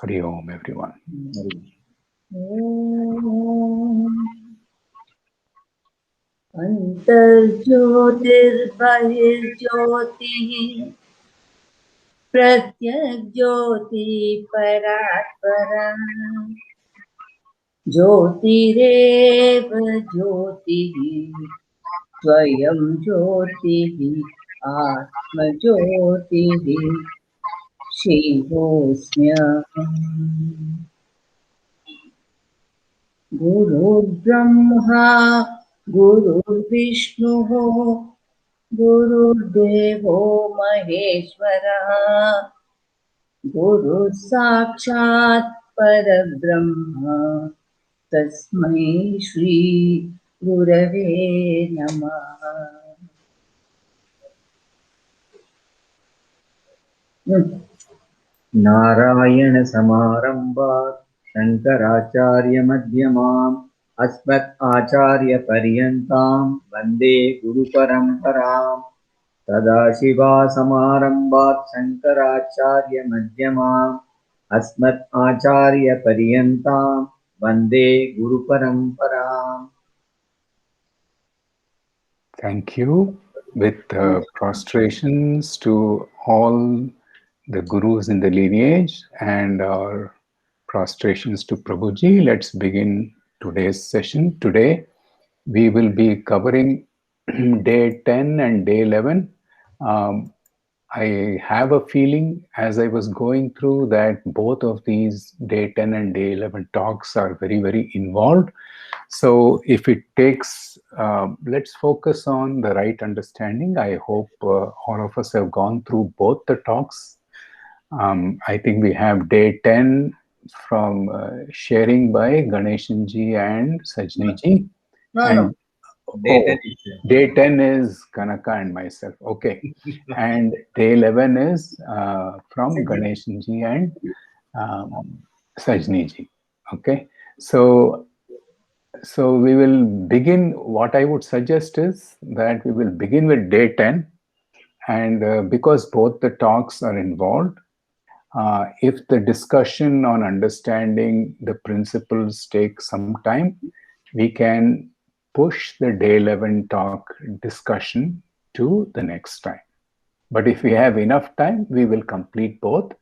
Hari Om, everyone. Antarjyotirbahirjyotihi pratyajyoti paratpara jyotireva jyotihi swayam jyotihi atma jyotihi shivosmyaham. Guru Brahma Guru Vishnu Guru Devo Maheshwara Guru Sakshat Parabrahma Tasmai Shri Gurave Namaha. Narayan समारंभात् Shankaracharya मध्यमाम् अस्मत् आचार्य पर्यन्तां वन्दे गुरु परम्पराम् सदाशिवा समारंभात् शंकराचार्य मध्यमाम् अस्मत् आचार्य पर्यन्तां वन्दे गुरु परम्पराम्. Thank you. With prostrations to all the gurus in the lineage and our prostrations to Prabhuji, let's begin today's session. Today, we will be covering day 10 and day 11. I have a feeling as I was going through that both of these day 10 and day 11 talks are very, very involved. So if it takes, let's focus on the right understanding. I hope all of us have gone through both the talks. I think we have day 10 from sharing by Ganeshanji and Sajniji. No. Day 10 is Kanaka and myself. Okay. And day 11 is from Ganeshanji and Sajniji. Okay. So we will begin. What I would suggest is that we will begin with day 10. And because both the talks are involved, if the discussion on understanding the principles takes some time, we can push the day 11 talk discussion to the next time. But if we have enough time, we will complete both.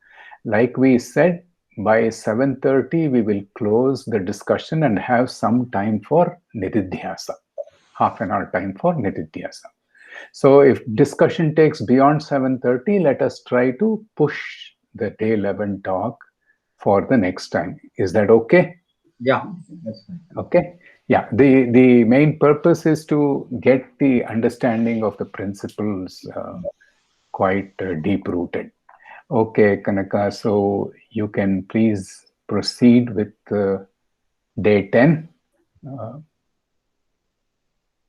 Like we said, by 7:30, we will close the discussion and have some time for Nididhyasa, half an hour time for Nididhyasa. So if discussion takes beyond 7:30, let us try to push the day 11 talk for the next time. Is that okay? Yeah, that's fine. Okay. Yeah, the main purpose is to get the understanding of the principles quite deep-rooted. Okay, Kanaka, so you can please proceed with day 10.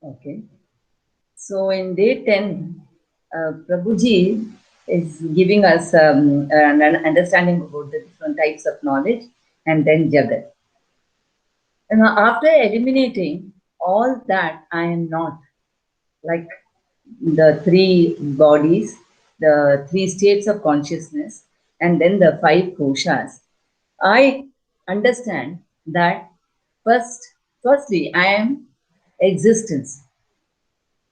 Okay. So in day 10, Prabhuji is giving us an understanding about the different types of knowledge and then Jagat. And after eliminating all that I am not, like the three bodies, the three states of consciousness, and then the five koshas, I understand that firstly, I am existence.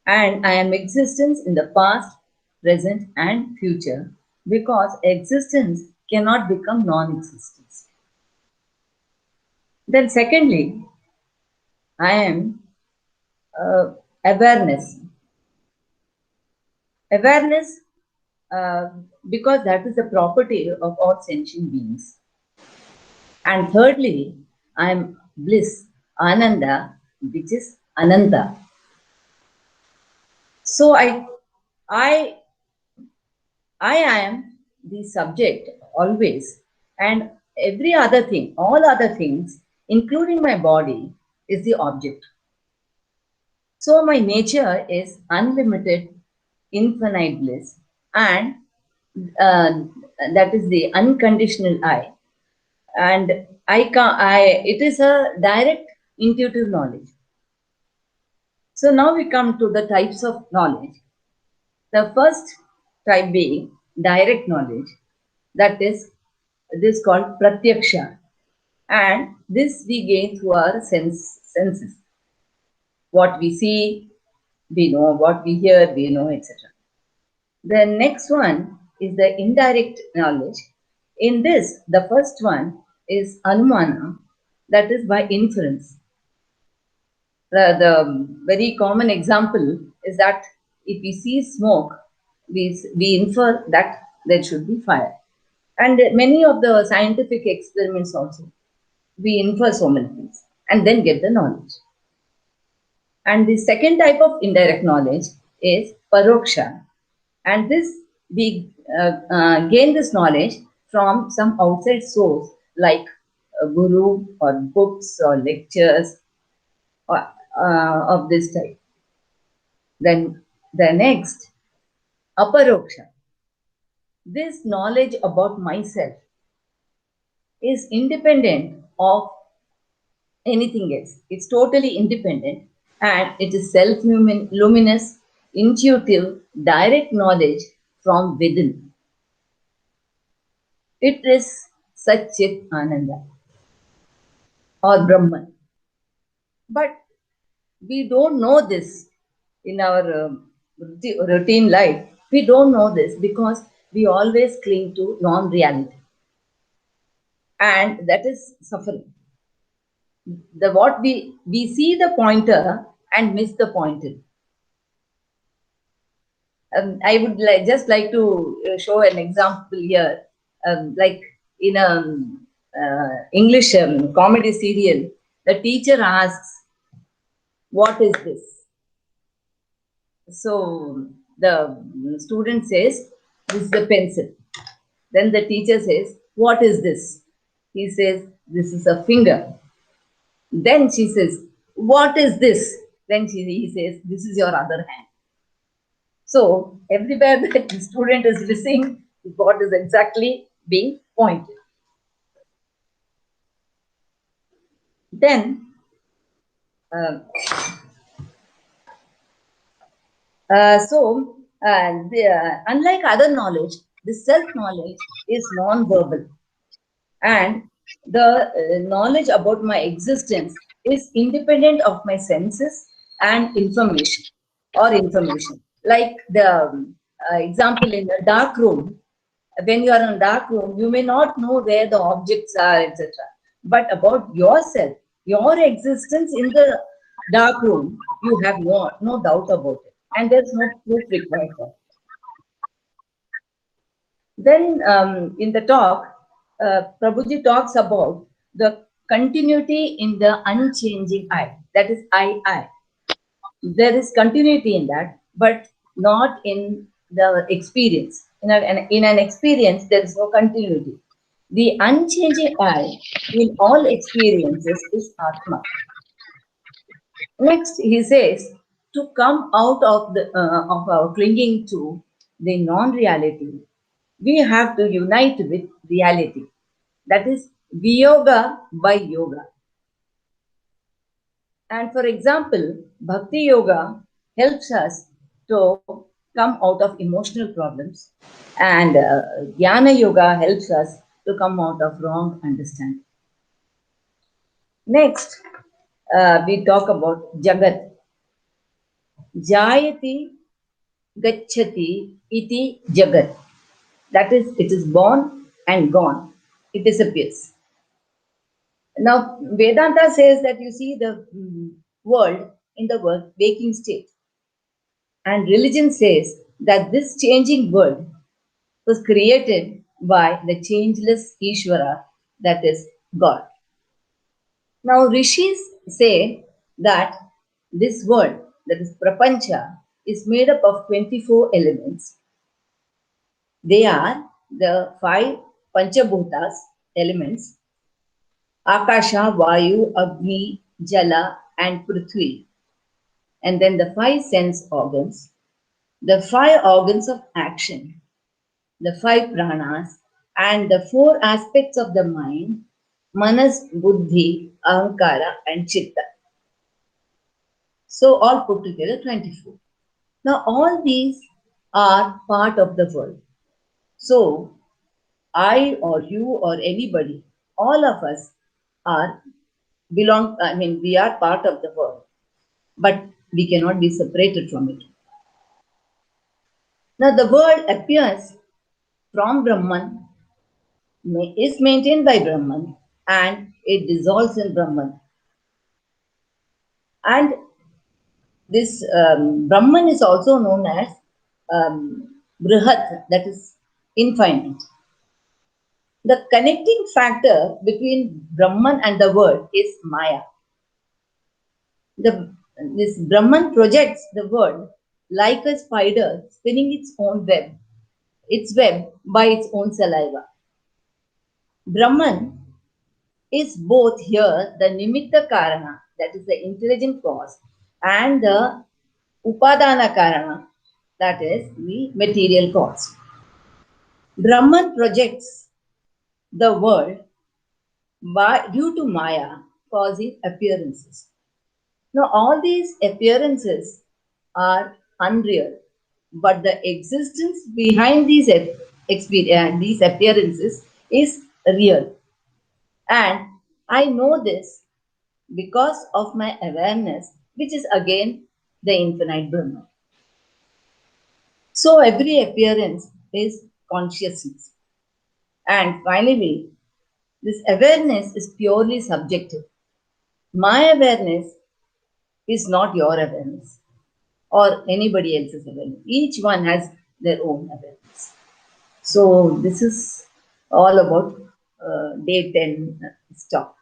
And I am existence in the past, present, and future, because existence cannot become non-existence. Then secondly, I am awareness. Awareness, because that is the property of all sentient beings. And thirdly, I am bliss, Ananda, which is Ananta. So I am the subject always, and every other thing, all other things, including my body, is the object. So my nature is unlimited, infinite bliss, and that is the unconditional I. And it is a direct intuitive knowledge. So now we come to the types of knowledge. The first type being direct knowledge, that is This is called pratyaksha. And this we gain through our senses. What we see, we know. What we hear, we know, etc. The next one is the indirect knowledge. In this, the first one is anumana, that is by inference. The very common example is that if we see smoke, we infer that there should be fire. And many of the scientific experiments also, we infer so many things and then get the knowledge. And the second type of indirect knowledge is paroksha. And this we gain this knowledge from some outside source like a guru or books or lectures or, of this type. Then the next, aparoksha. This knowledge about myself is independent of anything else. It's totally independent and it is self-luminous, intuitive, direct knowledge from within. It is Satchit Ananda or Brahman. But we don't know this in our routine life. We don't know this because we always cling to non-reality. And that is suffering. What we see the pointer and miss the pointer. I would just like to show an example here. Like in a English comedy serial, the teacher asks, "What is this?" So the student says, "This is a pencil." Then the teacher says, "What is this?" He says, "This is a finger." Then she says, "What is this?" Then he says, "This is your other hand." So everywhere that the student is listening, what is exactly being pointed. Then, uh, unlike other knowledge, the self-knowledge is non-verbal. And the knowledge about my existence is independent of my senses and information. Like the example in a dark room, when you are in a dark room, you may not know where the objects are, etc. But about yourself, your existence in the dark room, you have no doubt about it. And there's no proof required for it. Then in the talk, Prabhuji talks about the continuity in the unchanging I. That is I. There is continuity in that, but not in the experience. In an experience, there is no continuity. The unchanging I in all experiences is Atma. Next, he says to come out of the of our clinging to the non-reality, we have to unite with reality. That is Viyoga by yoga. And for example, Bhakti Yoga helps us to come out of emotional problems, and Jnana Yoga helps us to come out of wrong understanding. Next, we talk about Jagat. Jayati Gacchati iti Jagat. That is, it is born and gone. It disappears. Now, Vedanta says that you see the world in the world waking state. And religion says that this changing world was created by the changeless Ishvara, that is God. Now, rishis say that this world, that is Prapancha, is made up of 24 elements. They are the 5 Panchabhutas elements: Akasha, Vayu, Agni, Jala, and Prithvi. And then the 5 sense organs, the 5 organs of action, the 5 pranas, and the 4 aspects of the mind: Manas, Buddhi, Ahankara, and Chitta. So all put together 24. Now all these are part of the world. So I or you or anybody, all of us are we are part of the world, but we cannot be separated from it. Now, the world appears from Brahman, is maintained by Brahman, and it dissolves in Brahman. And this Brahman is also known as Brihat, that is infinite. The connecting factor between Brahman and the world is Maya. This Brahman projects the world like a spider spinning its web by its own saliva. Brahman is both here the Nimitta Karana, that is the intelligent cause, and the Upadana Karana, that is the material cause. Brahman projects the world due to Maya, causing appearances. Now, all these appearances are unreal, but the existence behind these appearances is real. And I know this because of my awareness, which is again the infinite Brahman. So, every appearance is consciousness. And finally, this awareness is purely subjective. My awareness is not your awareness or anybody else's awareness. Each one has their own awareness. So, this is all about day 10 talk.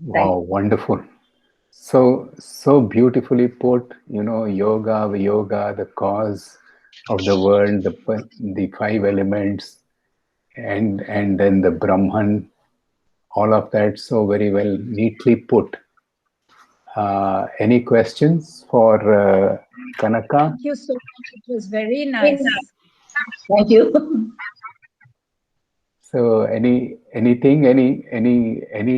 Wow, wonderful. So beautifully put, yoga, viyoga, the cause of the world, the five elements, and then the Brahman, all of that so very well, neatly put. Any questions for Kanaka? Thank you so much. It was very nice. Thank you. So any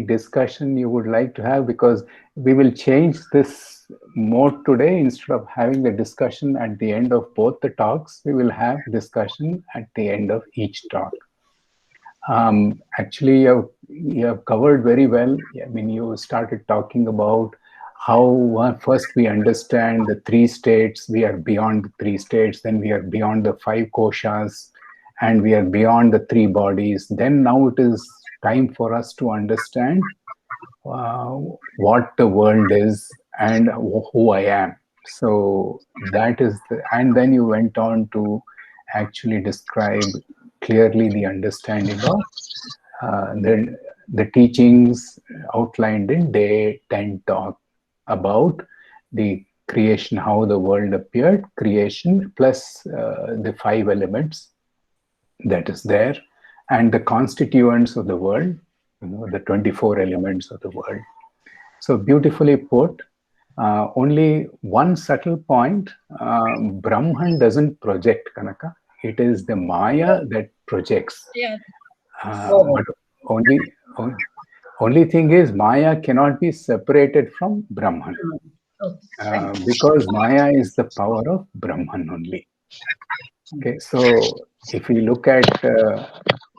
discussion you would like to have, because we will change this mode today. Instead of having the discussion at the end of both the talks, we will have discussion at the end of each talk. Actually, you have covered very well. I mean, you started talking about how first we understand the three states, we are beyond the three states, then we are beyond the five koshas, and we are beyond the three bodies. Then now it is time for us to understand what the world is and who I am. So that is and then you went on to actually describe clearly the understanding of the teachings outlined in day 10 talk about the creation, how the world appeared, creation plus the five elements that is there, and the constituents of the world, the 24 elements of the world. So beautifully put. Only one subtle point, Brahman doesn't project, Kanaka. It is the Maya that projects. Yeah. But only thing is, Maya cannot be separated from Brahman. Because Maya is the power of Brahman only. Okay, so if we look at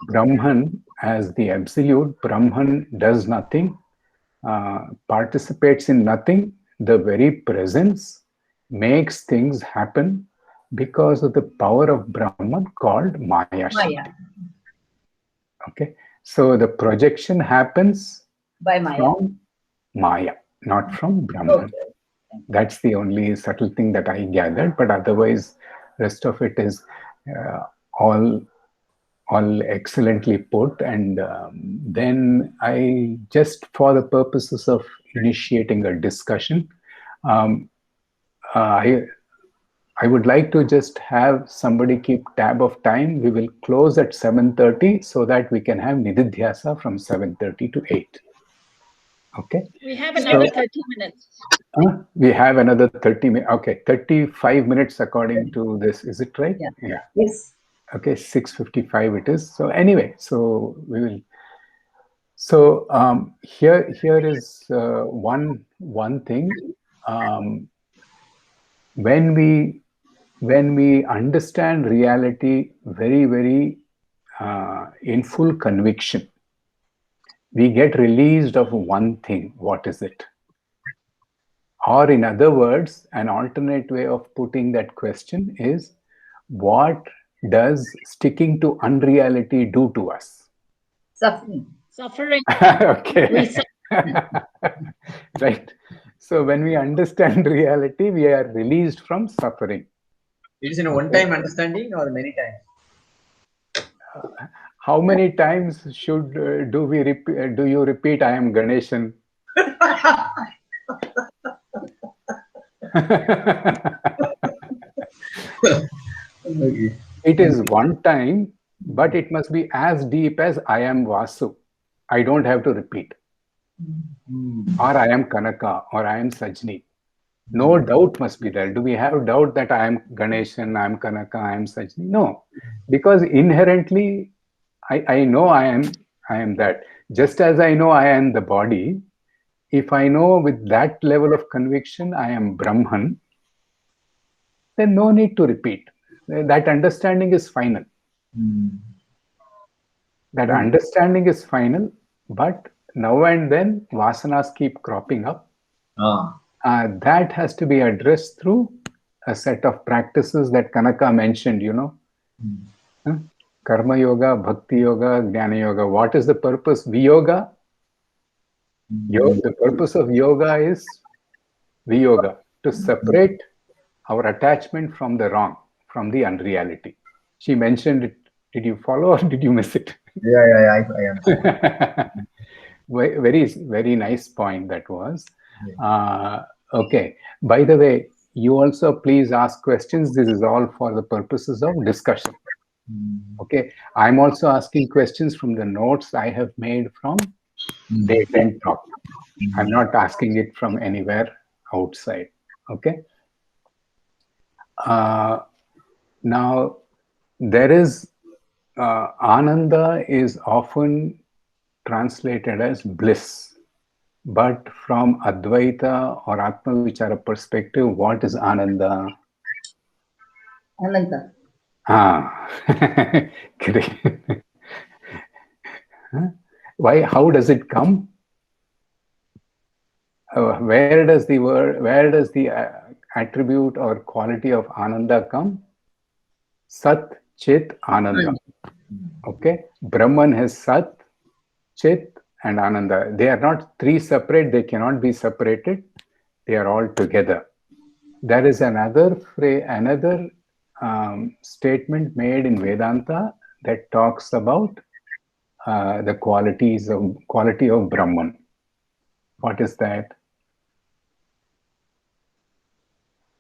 Brahman as the absolute, Brahman does nothing, participates in nothing. The very presence makes things happen because of the power of Brahman called Maya Shakti. Okay, so the projection happens by Maya. From Maya, not from Brahman. That's the only subtle thing that I gathered, but otherwise, rest of it is all excellently put. And then I, just for the purposes of initiating a discussion, I would like to just have somebody keep tab of time. We will close at 7:30 so that we can have Nididhyasa from 7:30 to 8. Okay. We have another 30 minutes. We have another 30 minutes. Okay, 35 minutes according to this. Is it right? Yeah. Yes. Okay, 6:55 it is. So anyway, so we will. So here is one thing. When we understand reality very, very in full conviction, we get released of one thing. What is it? Or in other words, an alternate way of putting that question is, what does sticking to unreality do to us? Suffering. Suffering. Okay. Right. So when we understand reality, we are released from suffering. It is in a one-time understanding or many times? How many times should do you repeat I am Ganeshan? Okay. It is one time, but it must be as deep as I am Vasu. I don't have to repeat. Or I am Kanaka, or I am Sajni. No doubt must be there. Do we have doubt that I am Ganeshan, I am Kanaka, I am Sajni? No, because inherently I know I am that. Just as I know I am the body, if I know with that level of conviction I am Brahman, then no need to repeat. That understanding is final. That understanding is final, but now and then vasanas keep cropping up. That has to be addressed through a set of practices that Kanaka mentioned, Karma Yoga, Bhakti Yoga, Jnana Yoga. What is the purpose? Viyoga? The purpose of yoga is Viyoga, to separate our attachment from the wrong, from the unreality. She mentioned it. Did you follow or did you miss it? Yeah, I understand. Very, very nice point that was. Okay. By the way, you also please ask questions. This is all for the purposes of discussion. Okay. I'm also asking questions from the notes I have made from Day 10 talk. I'm not asking it from anywhere outside. Okay. Now, there is Ananda is often translated as bliss. But from Advaita or Atma Vichara perspective, what is Ananda? Ananta. Correct. Why? How does it come? Where does the attribute or quality of Ananda come? Sat, Chit, Ananda. Okay. Brahman has Sat, Chit, and Ananda. They are not three separate. They cannot be separated. They are all together. There is another statement made in Vedanta that talks about the quality of Brahman. What is that?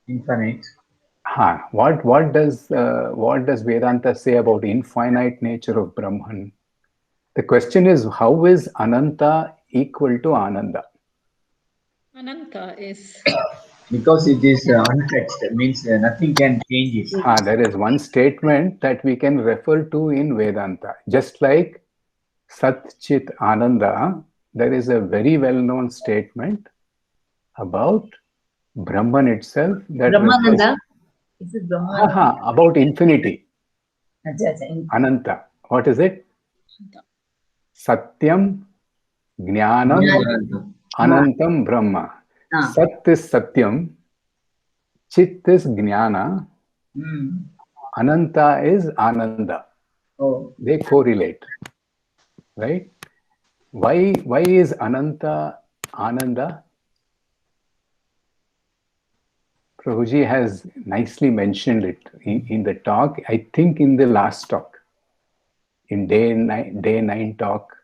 Infinite. What does Vedanta say about infinite nature of Brahman? The question is, how is Ananta equal to Ananda? Ananta is... Because it is untouched, it means nothing can change it. There is one statement that we can refer to in Vedanta. Just like Sat Chit Ananda, there is a very well-known statement about Brahman itself that Brahmananda. Is it Brahmananda? about infinity. Achha. Ananta. What is it? Satyam, Jnanam, Anantam Brahma. Sat is Satyam, Chit is Jnana, Ananta is Ananda. They correlate, right? Why is Ananta Ananda? Prabhuji has nicely mentioned it in the talk, I think in the last talk, in day 9 talk,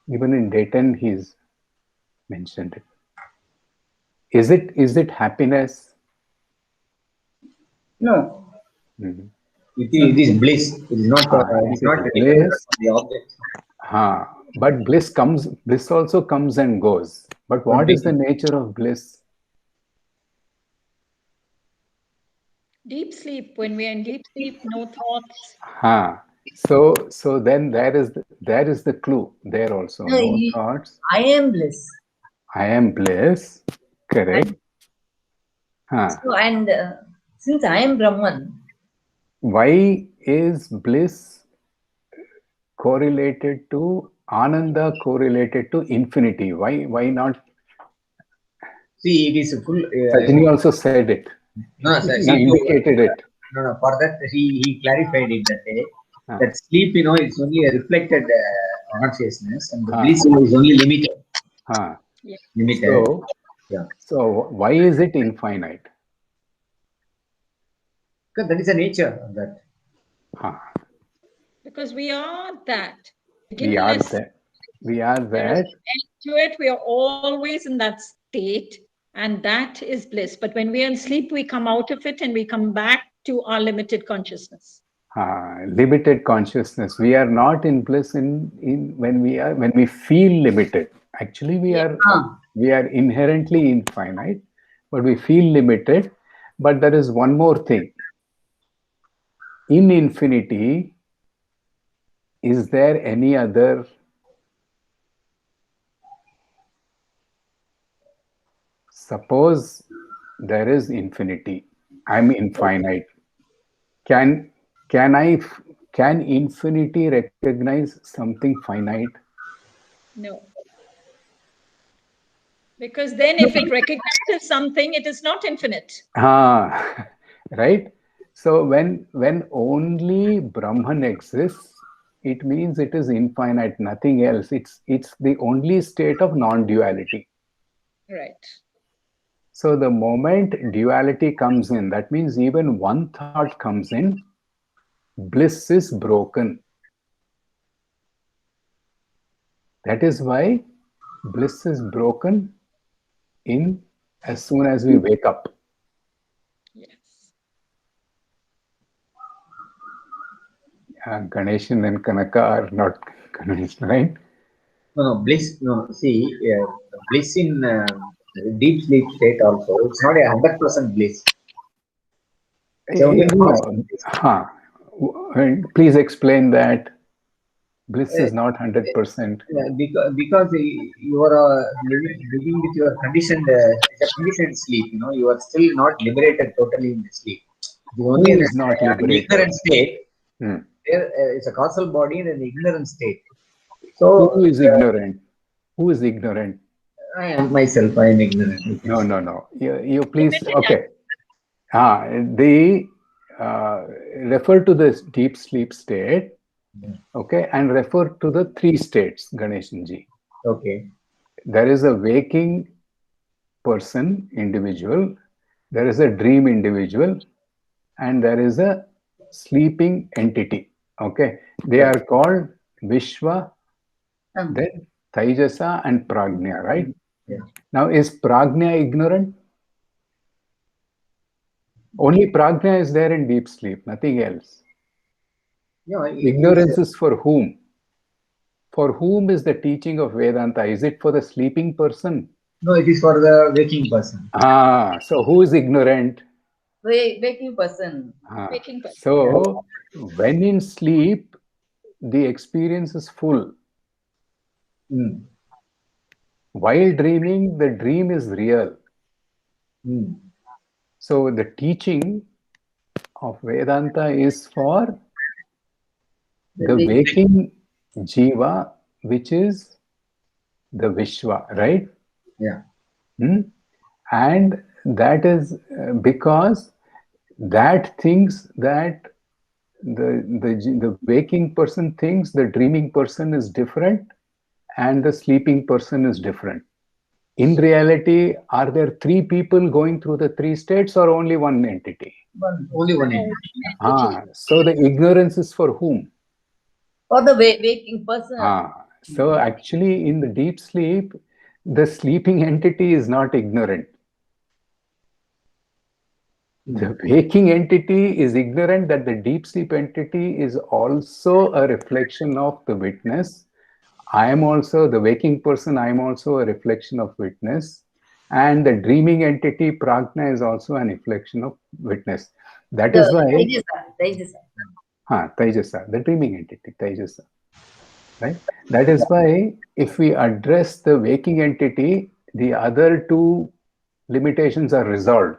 even in day 10 he's mentioned it. Is it happiness? No. It is bliss. It is not bliss. The object. But bliss also comes and goes. But what is the nature of bliss? Deep sleep. When we are in deep sleep, no thoughts. So then there is the clue there also. No thoughts. I am bliss. I am bliss. Correct. So, and since I am Brahman, why is bliss correlated to Ananda, correlated to infinity. Why not? See, it is full. Sajini also said it. No, sir. He indicated it. No. For that, he clarified it that day. That sleep, it's only a reflected consciousness, and the bliss is only limited. Limited. So why is it infinite? Because that is the nature of that. Because we are that. We are that. We are that. To it, we are always in that state, and that is bliss. But when we are in sleep, we come out of it and we come back to our limited consciousness. Limited consciousness. We are not in bliss when we feel limited. Actually, we are inherently infinite, but we feel limited. But there is one more thing. In infinity, is there any other? Suppose there is infinity. I'm infinite. Can infinity recognize something finite? No. Because then if it recognizes something, it is not infinite. Right? So when only Brahman exists, it means it is infinite, nothing else. It's the only state of non-duality. Right. So the moment duality comes in, that means even one thought comes in, bliss is broken. That is why bliss is broken as soon as we wake up. Yes. Ganeshan and Kanaka are not Ganesh, right? No, bliss. No, see, bliss in deep sleep state also. It's not 100% bliss. Please explain that. Bliss is not 100%. Because you are living with your conditioned, sleep. You are still not liberated totally in the sleep. Who is not liberated? Ignorant state. There is a causal body and an ignorant state. So who is ignorant? Who is ignorant? I am myself. I am ignorant. No. You please. Okay. Refer to this deep sleep state. Okay, and refer to the three states, Ganeshanji. Okay. There is a waking person, individual. There is a dream individual, and there is a sleeping entity. Okay, they are called Vishwa, then Taijasa and Prajna, right? Yeah. Now, is Prajna ignorant? Only Prajna is there in deep sleep, nothing else. Ignorance is for whom? For whom is the teaching of Vedanta? Is it for the sleeping person? No, it is for the waking person. So who is ignorant? Waking person. Waking person. So when in sleep, the experience is full. While dreaming, the dream is real. So the teaching of Vedanta is for the waking Jiva, which is the Vishwa, right? Yeah. And that is because that thinks that the waking person thinks the dreaming person is different and the sleeping person is different. In reality, are there three people going through the three states or only one entity? Only one entity. So the ignorance is for whom? For the waking person. So actually in the deep sleep, the sleeping entity is not ignorant. The waking entity is ignorant that the deep sleep entity is also a reflection of the witness. I am also the waking person. I am also a reflection of witness. And the dreaming entity, Prajna, is also an reflection of witness. That is why... Taijasa, the dreaming entity, Taijasa. Right? That is why if we address the waking entity, the other two limitations are resolved.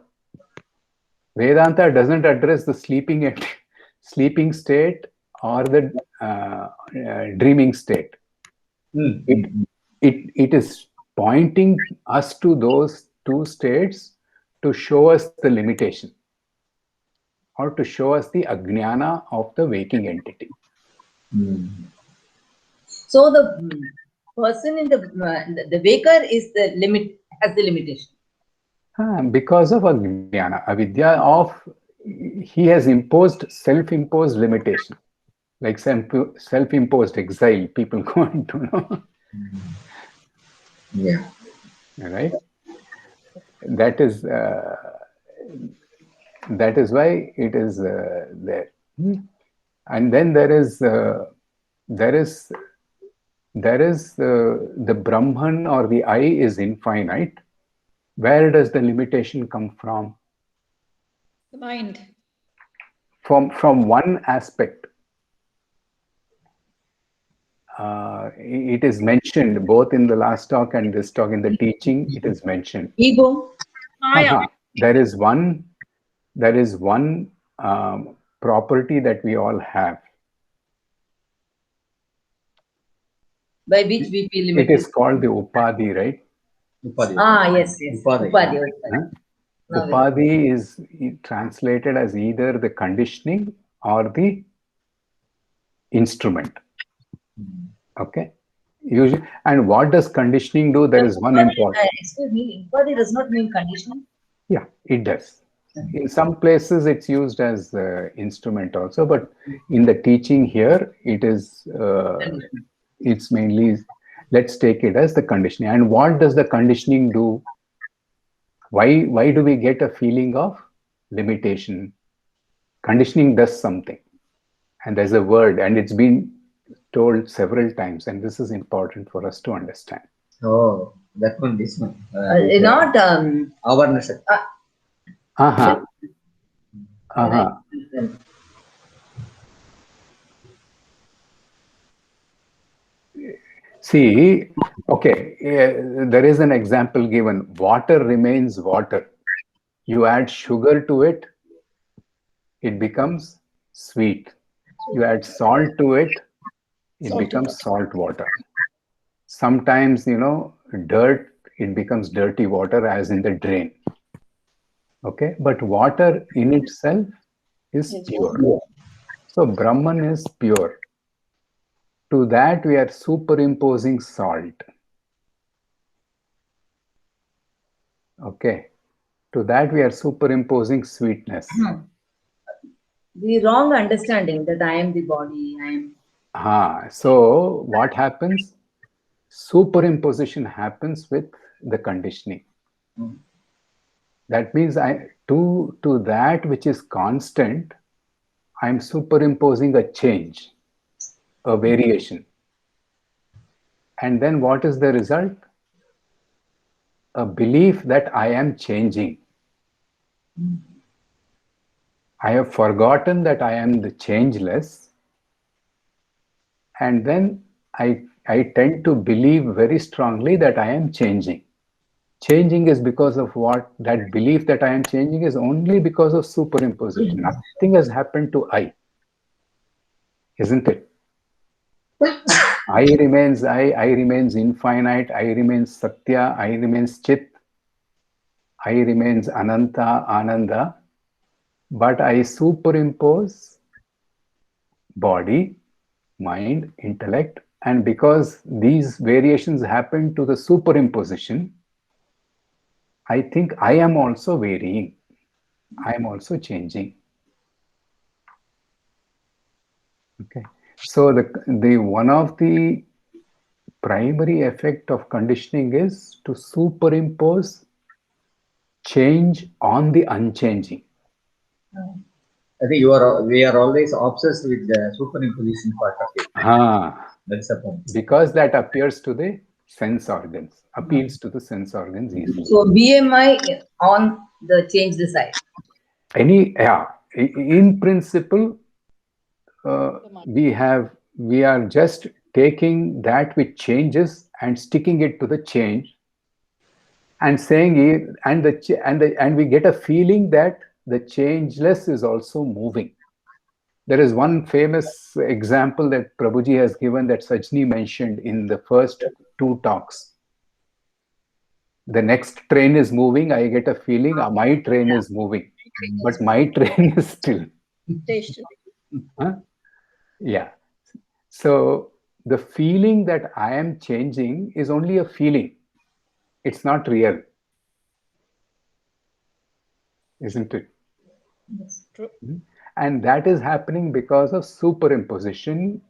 Vedanta doesn't address the sleeping state or the dreaming state. It is pointing us to those two states to show us the limitation, or to show us the ajnana of the waking entity. So the person in the waker is the limit, has the limitation. Because of ajnana, avidya of, he has imposed self-imposed limitation, like self-imposed exile people go into, no? Yeah. Right? That is why it is there. And then there is the Brahman, or the I, is infinite. Where does the limitation come from? The mind. From one aspect. It is mentioned both in the last talk and this talk, in the teaching, it is mentioned. Ego. There is one property that we all have, by which we feel limited. It is called the upadhi, right? Upadhi. Yes. Upadhi. Upadhi is translated as either the conditioning or the instrument. Okay. Usually, and what does conditioning do? There is one important. Excuse me, upadhi does not mean conditioning. Yeah, it does. In some places, it's used as instrument also, but in the teaching here, it is. It's mainly. Let's take it as the conditioning. And what does the conditioning do? Why do we get a feeling of limitation? Conditioning does something, and there's a word, and it's been told several times, and this is important for us to understand. Oh, that one, this one. Not awareness. See, okay, there is an example given. Water remains water. You add sugar to it, it becomes sweet. You add salt to it, it becomes salt water. Sometimes, dirt, it becomes dirty water, as in the drain. Okay, but water in itself is pure. So Brahman is pure. To that we are superimposing salt. Okay, to that we are superimposing sweetness. The wrong understanding that I am the body, I am. So what happens? Superimposition happens with the conditioning. That means to that which is constant, I am superimposing a change, a variation. And then what is the result? A belief that I am changing. I have forgotten that I am the changeless. And then I tend to believe very strongly that I am changing. Changing is because of what? That belief that I am changing is only because of superimposition. Nothing has happened to I. Isn't it? I remains infinite, I remains Satya, I remains Chit, I remains Ananta, Ananda, but I superimpose body, mind, intellect, and because these variations happen to the superimposition, I think I am also varying, I am also changing. Okay. So the one of the primary effect of conditioning is to superimpose change on the unchanging. I think we are always obsessed with the superimposition part of it. That's the point. Because that appears to the sense organs, appeals to the sense organs easily. So BMI on the change the side. In principle, we are just taking that which changes and sticking it to the change, and saying and we get a feeling that the changeless is also moving. There is one famous example that Prabhuji has given that Sajni mentioned in the first two talks. The next train is moving, I get a feeling my train is moving, but my train is still. Station. Huh? Yeah. So the feeling that I am changing is only a feeling. It's not real. Isn't it? True. And that is happening because of superimposition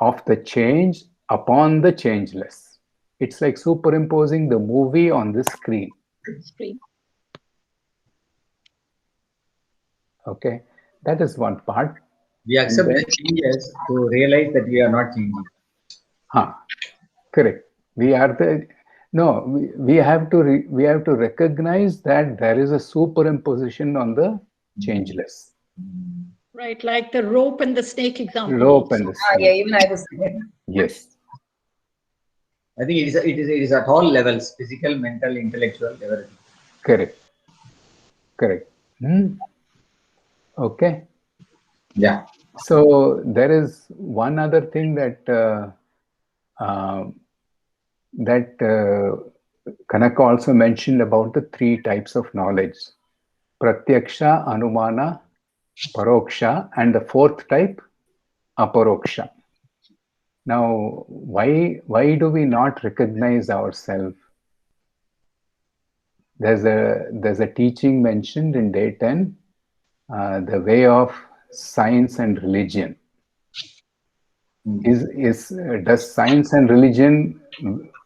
of the change upon the changeless. It's like superimposing the movie on the screen. Screen. Okay, that is one part. We accept the changes to realize that we are not changing. Correct. We are the no. We have to we have to recognize that there is a superimposition on the changeless. Right, like the rope and the snake example. Rope and the snake. Yeah, even I was there. Yes. I think it is at all levels: physical, mental, intellectual, everything. Correct. Correct. Okay. Yeah. So there is one other thing that Kanaka also mentioned about the three types of knowledge: Pratyaksha, Anumana, Paroksha, and the fourth type, Aparoksha. Now, why do we not recognize ourselves? There's a teaching mentioned in day 10, the way of science and religion. Does science and religion,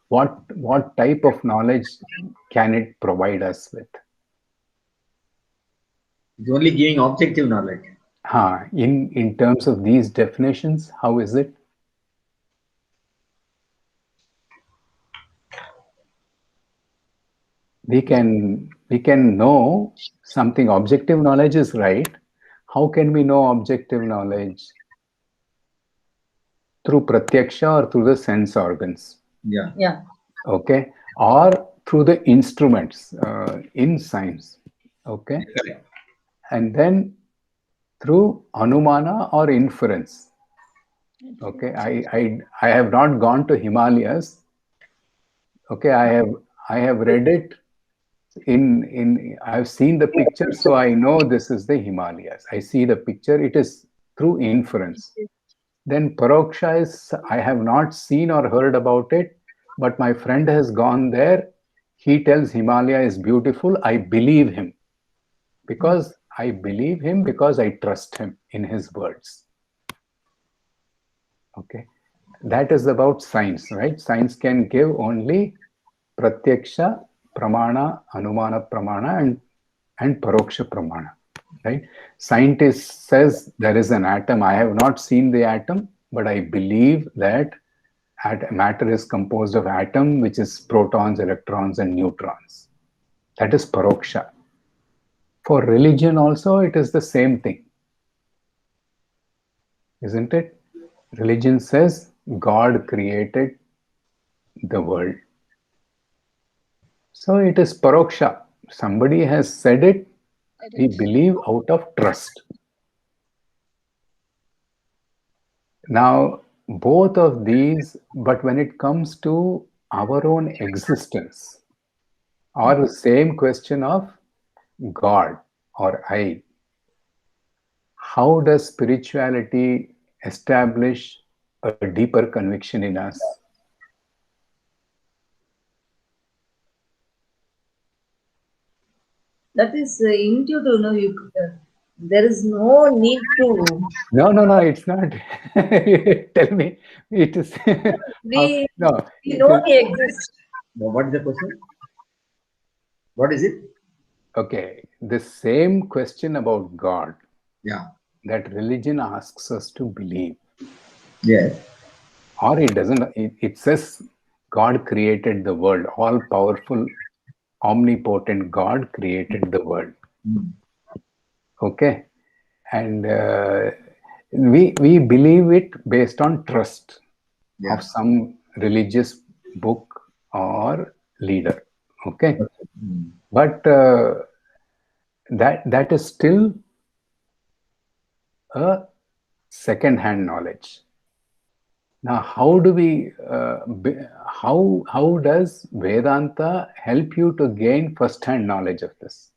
what type of knowledge can it provide us with? It's only giving objective knowledge. In terms of these definitions, how is it? We can know something. Objective knowledge is right. How can we know objective knowledge? Through pratyaksha or through the sense organs. Yeah. Okay, or through the instruments in science. Okay, and then through anumana or inference. Okay, I have not gone to Himalayas. Okay, I have read it I've seen the picture, so I know this is the Himalayas. I see the picture, it is through inference. Then paroksha is, I have not seen or heard about it, but my friend has gone there. He tells Himalaya is beautiful. I believe him because I trust him in his words. Okay, that is about science, right? Science can give only pratyaksha, pramana, anumana pramana, and paroksha pramana, right? Scientist says there is an atom. I have not seen the atom, but I believe that matter is composed of atom, which is protons, electrons, and neutrons. That is paroksha. For religion also, it is the same thing, isn't it? Religion says God created the world. So it is paroksha. Somebody has said it, we believe out of trust. Now, both of these, but when it comes to our own existence, or the same question of God or I, how does spirituality establish a deeper conviction in us? That is intuitive. No, there is no need to. No, it's not. Tell me, it is. We No, know we exist. What is the question? What is it? Okay, the same question about God. Yeah. That religion asks us to believe. Yes. Or it doesn't. It says God created the world. All powerful, omnipotent God created the world. Okay, and we believe it based on trust of some religious book or leader. Okay, but that is still a second-hand knowledge. Now, how do we? How does Vedanta help you to gain first-hand knowledge of this?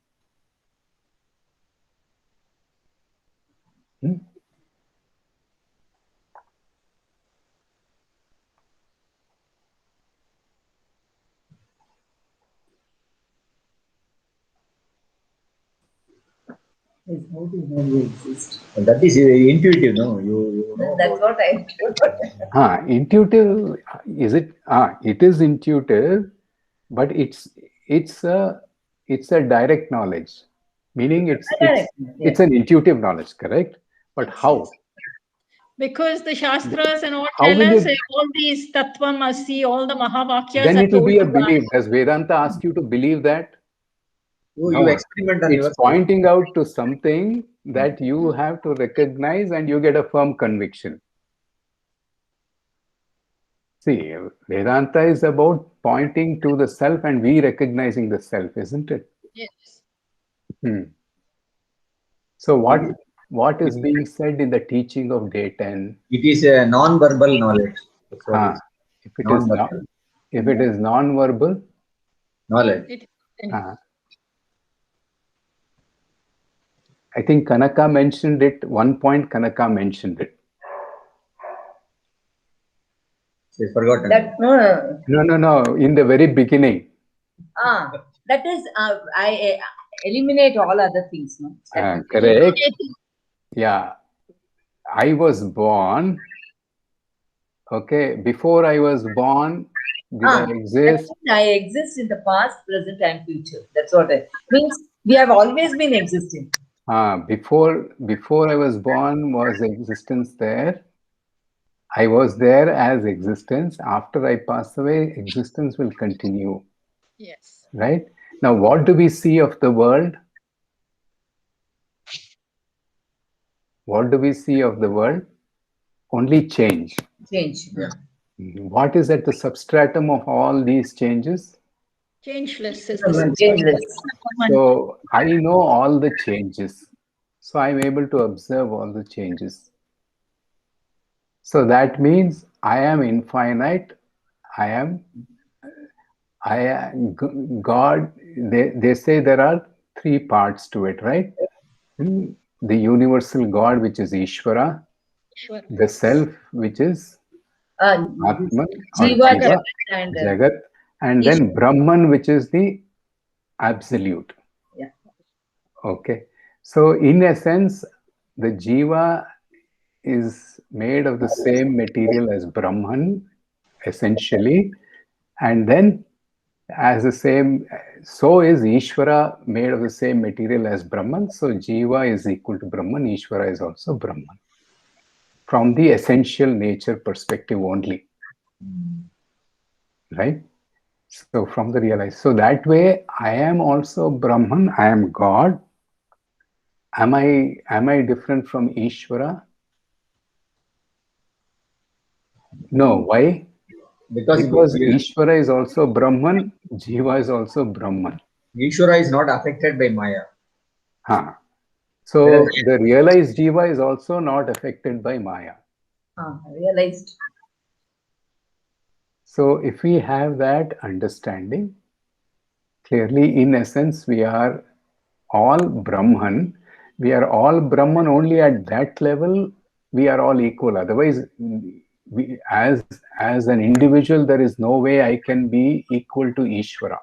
Is how to know you exist. And that is intuitive, no? You know. That's what I. Intuitive, is it? It is intuitive, but it's a direct knowledge, meaning it's an intuitive knowledge, correct? But how? Because the Shastras and all How tell will us you? all these Tattvamasi, all the Mahavakyas Then are it will told be a to belief. us. Does Vedanta ask you to believe that? You No, experiment on it's yourself. pointing out to something that you have to recognize, and you get a firm conviction. See, Vedanta is about pointing to the self and we recognizing the self, isn't it? Yes. So what is being said in the teaching of day 10? It is a non-verbal knowledge. That's what it is. If it is non-verbal Knowledge. I think Kanaka mentioned it. One point Kanaka mentioned it. She's forgotten. That No. In the very beginning. That is, I eliminate all other things. No? Correct. Yeah. I was born. Okay. Before I was born, did I exist? I exist in the past, present, and future. That's what it means. We have always been existing. Before I was born, was existence there? I was there as existence. After I pass away, existence will continue. Yes. Right? Now, what do we see of the world? What do we see of the world? Only change. Change. Yeah. What is at the substratum of all these changes? Changeless is Changeless. So I know all the changes. So I'm able to observe all the changes. So that means I am infinite. I am God. They say there are three parts to it, right? The universal God, which is Ishvara, the self, which is Atman or Jiva, Jagat, and then Brahman, which is the absolute. Yeah. Okay. So in a sense, the Jiva is made of the same material as Brahman, essentially, and then as the same, so is Ishvara made of the same material as Brahman. So Jiva is equal to Brahman, Ishvara is also Brahman. From the essential nature perspective only. Right? So from the realized. So that way I am also Brahman, I am God. Am I different from Ishvara? No. Why? Because Ishvara is also Brahman, Jiva is also Brahman. Ishvara is not affected by Maya. So the realized Jiva is also not affected by Maya. Realized. So if we have that understanding, clearly in essence we are all Brahman. We are all Brahman only at that level. We are all equal. Otherwise, as an individual, there is no way I can be equal to Ishvara.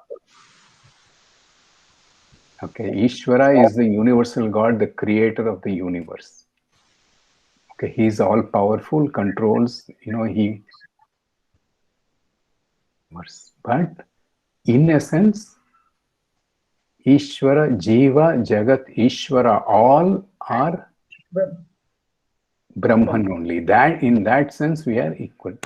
Okay, Ishvara is the universal God, the creator of the universe. Okay, he's all powerful, controls, but in essence, Ishvara, Jiva, Jagat, Ishvara, all are Brahman only. That in that sense we are equal.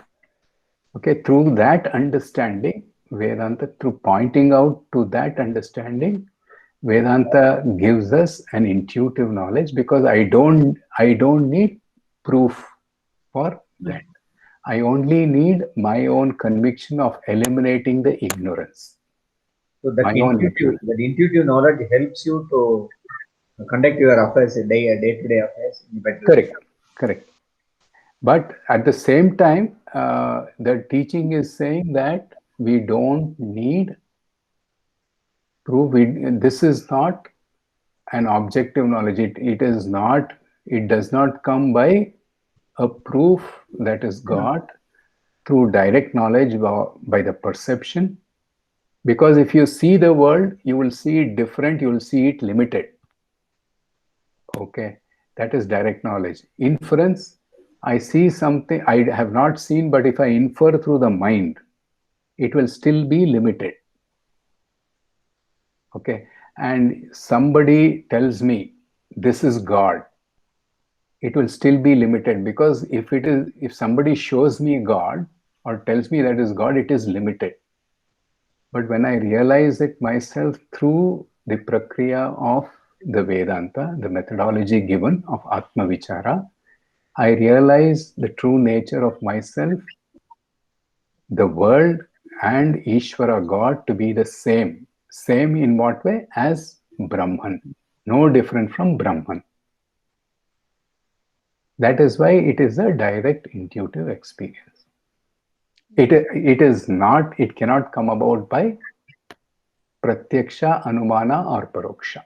Okay, through that understanding, Vedanta, through pointing out to that understanding, Vedanta gives us an intuitive knowledge, because I don't need proof for that. I only need my own conviction of eliminating the ignorance. So that intuitive knowledge helps you to conduct your affairs, day-to-day affairs. Correct. But at the same time, the teaching is saying that we don't need proof. This is not an objective knowledge. It is not. It does not come by a proof that is got through direct knowledge by the perception. Because if you see the world, you will see it different. You will see it limited. Okay, that is direct knowledge. Inference, I see something I have not seen, but if I infer through the mind, it will still be limited. Okay, and somebody tells me this is God, it will still be limited, because if somebody shows me God or tells me that is God, it is limited. But when I realize it myself through the prakriya of the Vedanta, the methodology given of Atma Vichara, I realize the true nature of myself, the world, and Ishvara, God, to be the same. Same in what way? As Brahman. No different from Brahman. That is why it is a direct intuitive experience. It is not, it cannot come about by pratyaksha, anumana, or paroksha.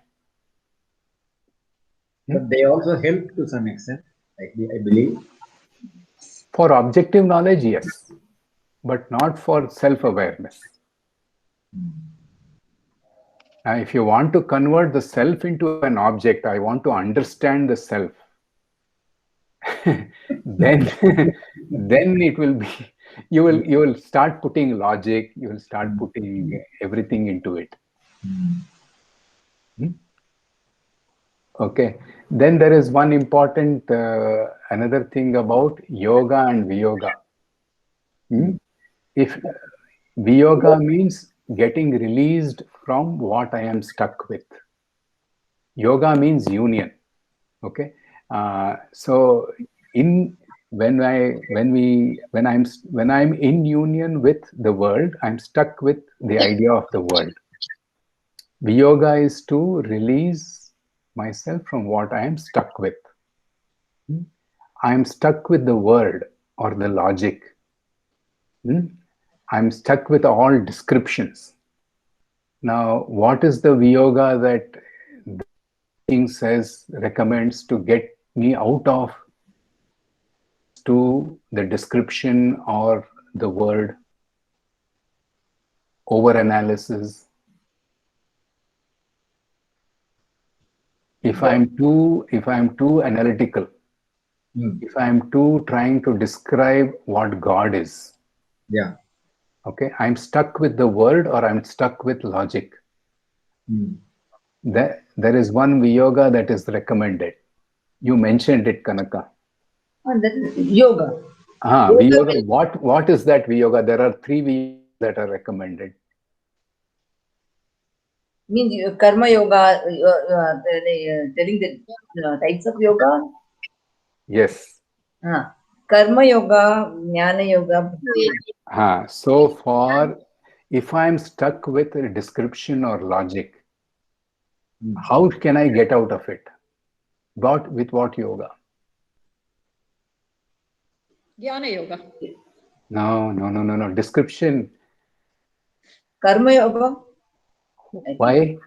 But they also help to some extent, I believe. For objective knowledge, yes, but not for self-awareness. If you want to convert the self into an object, I want to understand the self, then it will be, you will start putting logic, you will start putting everything into it. Okay, then there is one important another thing about yoga and viyoga. If viyoga means getting released from what I am stuck with, yoga means union. Okay, so when I'm in union with the world, I'm stuck with the idea of the world. Viyoga is to release myself from what I am stuck with. I am stuck with the word or the logic. I'm stuck with all descriptions. Now, what is the viyoga that the king says, recommends to get me out of to the description or the word, over analysis? If I'm too analytical, if I'm too trying to describe what God is, okay, I'm stuck with the word or I'm stuck with logic. There is one viyoga that is recommended. You mentioned it, Kanaka. That is yoga. Viyoga. What is that viyoga? There are 3 viyogas that are recommended. Means karma yoga, telling the types of yoga? Yes. Karma yoga, jnana yoga. So if I'm stuck with a description or logic, how can I get out of it? With what yoga? Jnana yoga. No. Description. Karma yoga. Why?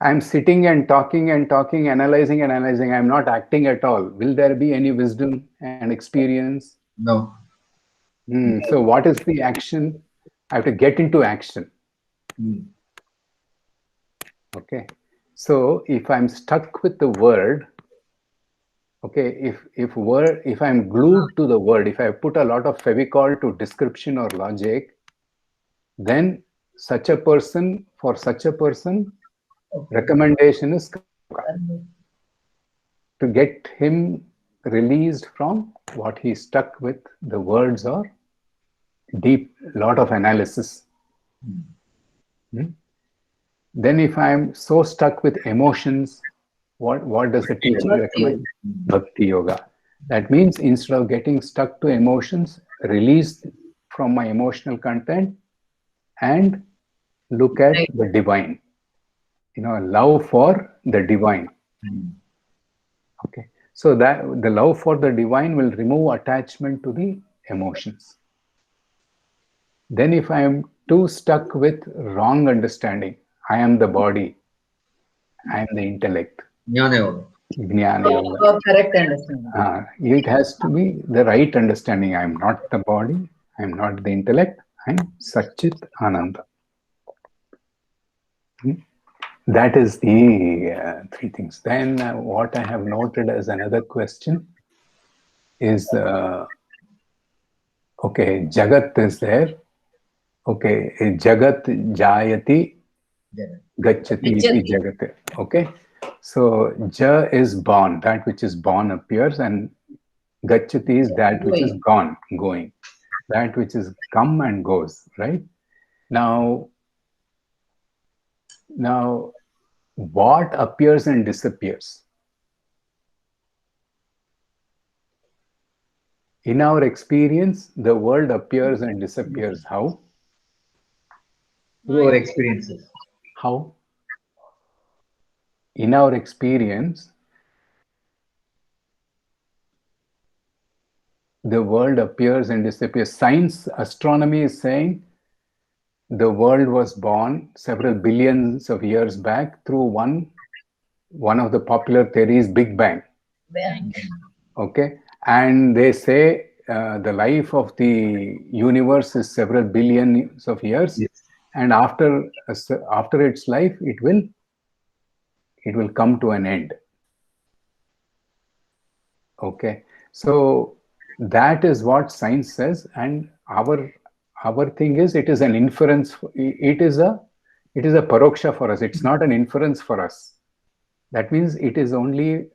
I'm sitting and talking, analyzing. I'm not acting at all. Will there be any wisdom and experience? No. So what is the action? I have to get into action. Okay. So if I'm stuck with the word, okay, if I'm glued to the word, if I put a lot of Fevicol to description or logic, then for such a person, recommendation is to get him released from what he's stuck with, the words or deep lot of analysis. Then if I'm so stuck with emotions, what does the teaching recommend? Bhakti yoga. That means instead of getting stuck to emotions, release from my emotional content and look at the divine. Love for the divine. So that the love for the divine will remove attachment to the emotions. Then if I am too stuck with wrong understanding, I am the body, I am the intellect, Jnana yoga. Jnana Yoga. Oh, correct understanding. It has to be the right understanding. I am not the body, I am not the intellect, I am Satchit Ananda. That is the three things. Then what I have noted as another question is, okay, Jagat is there. Okay, Jagat Jayati Gacchati iti Jagat. Okay, so Ja is born, that which is born appears, and Gacchati is that which is gone, going. That which is come and goes, right? Now, what appears and disappears? In our experience, the world appears and disappears. How? Through our experiences. How? In our experience, the world appears and disappears. Science, astronomy is saying the world was born several billions of years back through one of the popular theories, Big Bang. Okay, and they say the life of the universe is several billions of years, and after its life, it will come to an end. Okay, so that is what science says, and our thing is, it is an inference. It is a paroksha for us. It's not an inference for us. That means it is only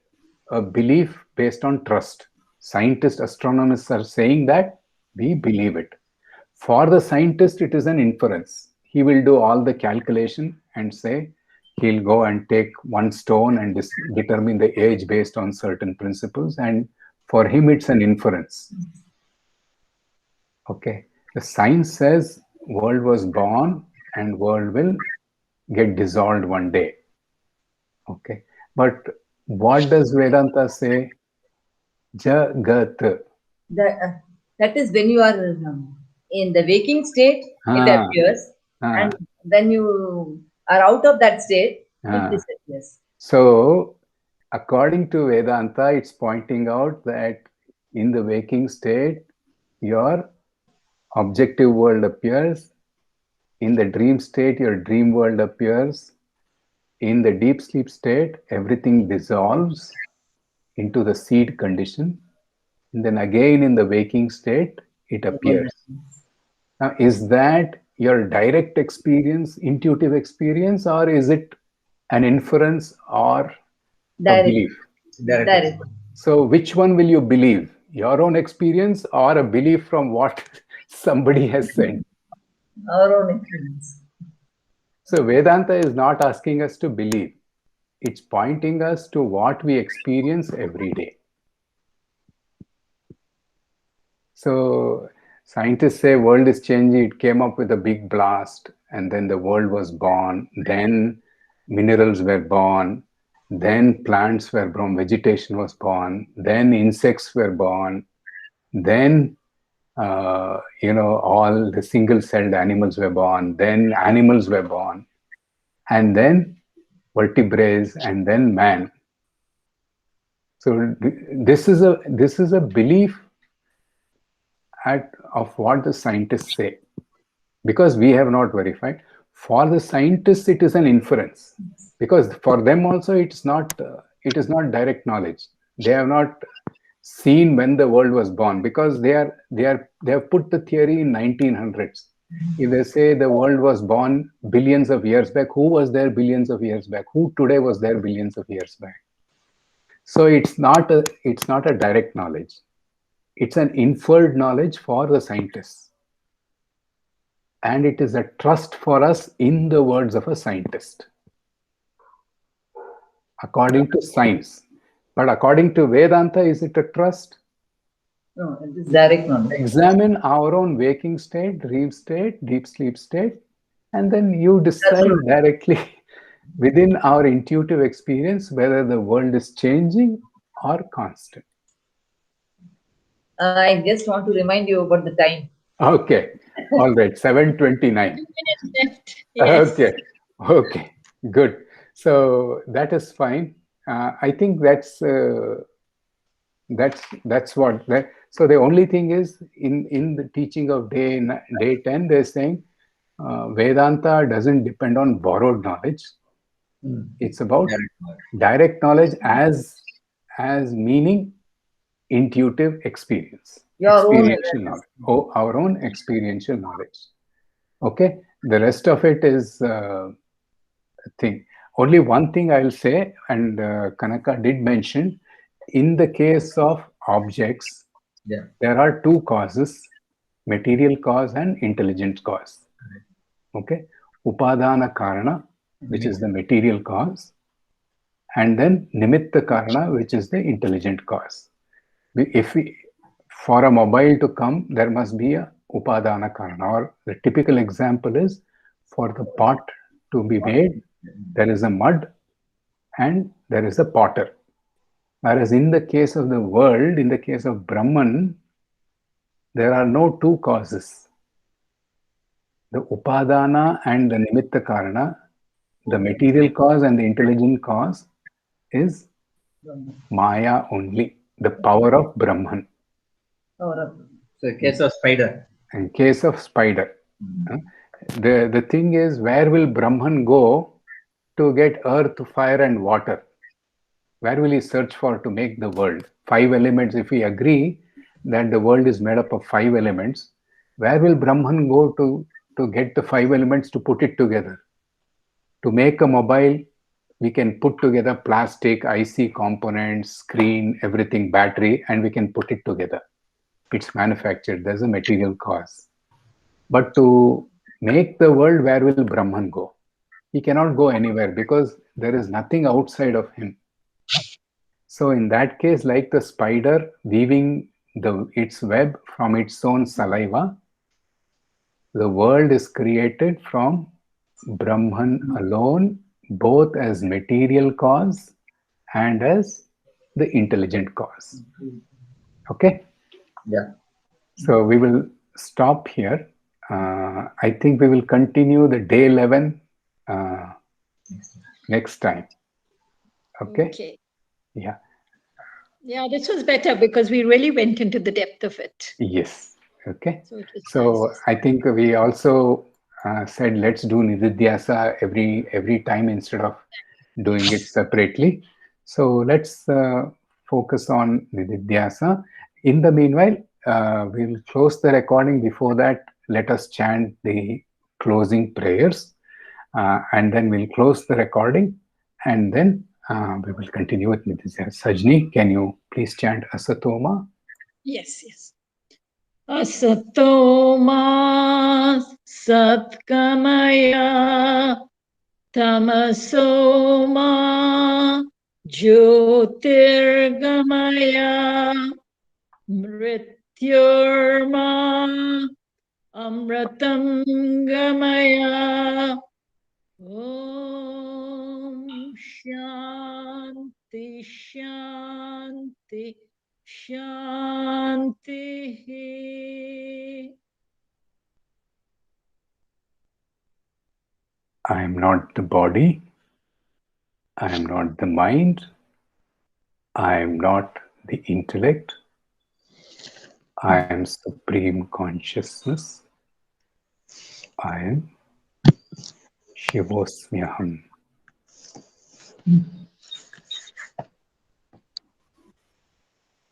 a belief based on trust. Scientists, astronomers are saying that we believe it. For the scientist, it is an inference. He will do all the calculation and say he'll go and take one stone and determine the age based on certain principles. And for him, it's an inference. Okay. The science says world was born and world will get dissolved one day. Okay. But what does Vedanta say? Jagat. That is when you are in the waking state, it appears. And when you are out of that state, it disappears. So, according to Vedanta, it's pointing out that in the waking state, your objective world appears. In the dream state, your dream world appears. In the deep sleep state, everything dissolves into the seed condition. And then again in the waking state, it appears. Now, is that your direct experience, intuitive experience, or is it an inference or a belief? Direct. So which one will you believe? Your own experience or a belief from what somebody has said? Our own experience. So Vedanta is not asking us to believe. It's pointing us to what we experience every day. So scientists say world is changing. It came up with a big blast, and then the world was born. Then minerals were born. Then plants were born. Vegetation was born. Then insects were born. Then all the single-celled animals were born. Then animals were born, and then vertebrates, and then man. So this is a belief of what the scientists say, because we have not verified. For the scientists, it is an inference, because for them also it is not direct knowledge. They have not seen when the world was born, because they have put the theory in 1900s. If they say the world was born billions of years back, who was there billions of years back? Who today was there billions of years back? So it's not a direct knowledge. It's an inferred knowledge for the scientists. And it is a trust for us in the words of a scientist, according to science. But according to Vedanta, is it a trust? No, it is direct knowledge. Examine our own waking state, dream state, deep sleep state, and then you decide directly within our intuitive experience whether the world is changing or constant? I just want to remind you about the time. Okay. All right. 7:29. 2 minutes left. Yes. Okay. Okay. Good. So that is fine. I think that's what that. So the only thing is in the teaching of day 10, they're saying Vedanta doesn't depend on borrowed knowledge. It's about direct knowledge as meaning intuitive experience, Your own experiential awareness. knowledge, our own experiential knowledge. Okay, the rest of it is thing. Only one thing I'll say, and Kanaka did mention, in the case of objects, there are two causes: material cause and intelligent cause. Okay, Upadana Karana, which is the material cause, and then Nimitta Karana, which is the intelligent cause. If we, for a mobile to come, there must be a Upadana Karana. Or the typical example is, for the pot to be made, there is a mud and there is a potter. Whereas in the case of the world, in the case of Brahman, there are no two causes. The Upadana and the Nimitta Karana, the material cause and the intelligent cause, is Maya only, the power of Brahman. So in case of spider. In case of spider. The thing is, where will Brahman go to get earth, fire and water? Where will he search for to make the world? 5 elements, if we agree that the world is made up of 5 elements, where will Brahman go to get the 5 elements to put it together? To make a mobile, we can put together plastic, IC components, screen, everything, battery, and we can put it together. It's manufactured. There's a material cause. But to make the world, where will Brahman go? He cannot go anywhere because there is nothing outside of him. So in that case, like the spider weaving its web from its own saliva, the world is created from Brahman alone, both as material cause and as the intelligent cause. Okay? Yeah. So we will stop here. I think we will continue the day 11 next time. Okay? Yeah. Yeah, this was better because we really went into the depth of it. Yes. Okay. So nice. I think we also said let's do Nididhyasa every time instead of doing it separately. So let's focus on Nididhyasa. In the meanwhile, we'll close the recording. Before that, let us chant the closing prayers, and then we'll close the recording, and then we will continue with Nididhyasa. Sajni, can you please chant Asatoma? Yes. Asatoma Satkamaya Tamasoma Jyotirgamaya Mrityurma Amratam Gamaya. Om Shanti Shanti Shanti. I am not the body. I am not the mind. I am not the intellect. I am supreme consciousness. I am Shivosmyaham.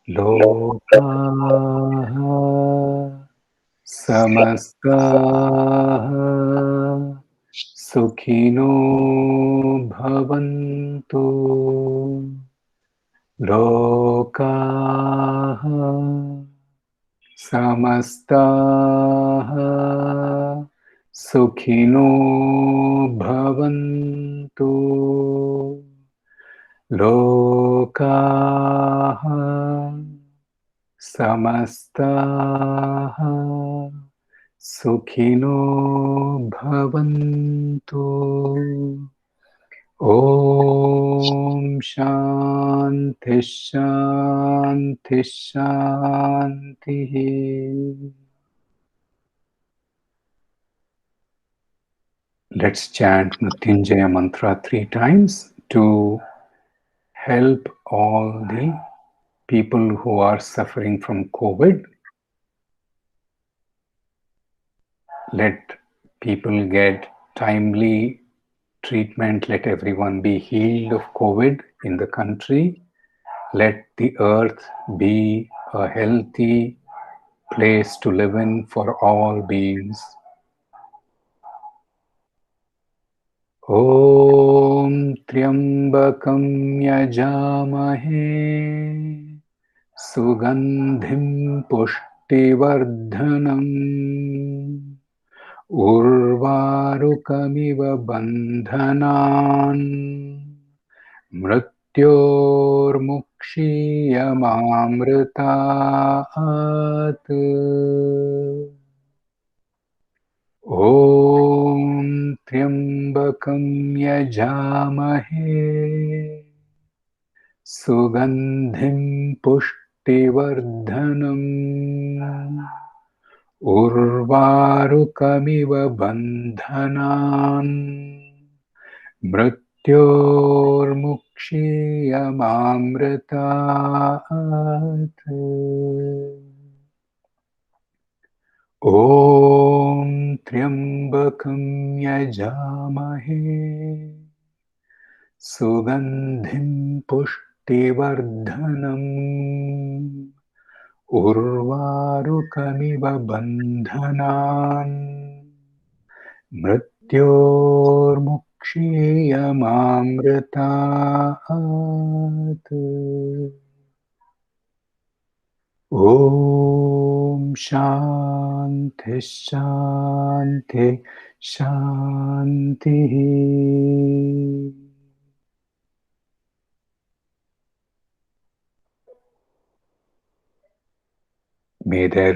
Lokaha samastaha sukhino bhavantu. Lokaha samastaha sukhino bhavantu. Lokaha samastaha sukhino bhavantu. Om Shanti Shanti Shanti. Let's chant Mrityunjaya mantra 3 times to help all the people who are suffering from COVID. Let people get timely treatment. Let everyone be healed of COVID in the country. Let the earth be a healthy place to live in for all beings. Om Triambakam Yajamahe Sugandhim Pushtivardhanam Urvarukamiva Bandhanan Mrityormukshiyamamritaat. Om Triambakam Yajamahe Sugandhim Pushtivardhanam Urvarukamiva Bandhanan Mrityormukshiyamamritaat. Om Triambakam Yajamahe Sugandhim Pushtivardhanam Urvarukamiva Bandhanan Mrityormukshiyamamritaat. Om Shanti Shanti Shanti. May there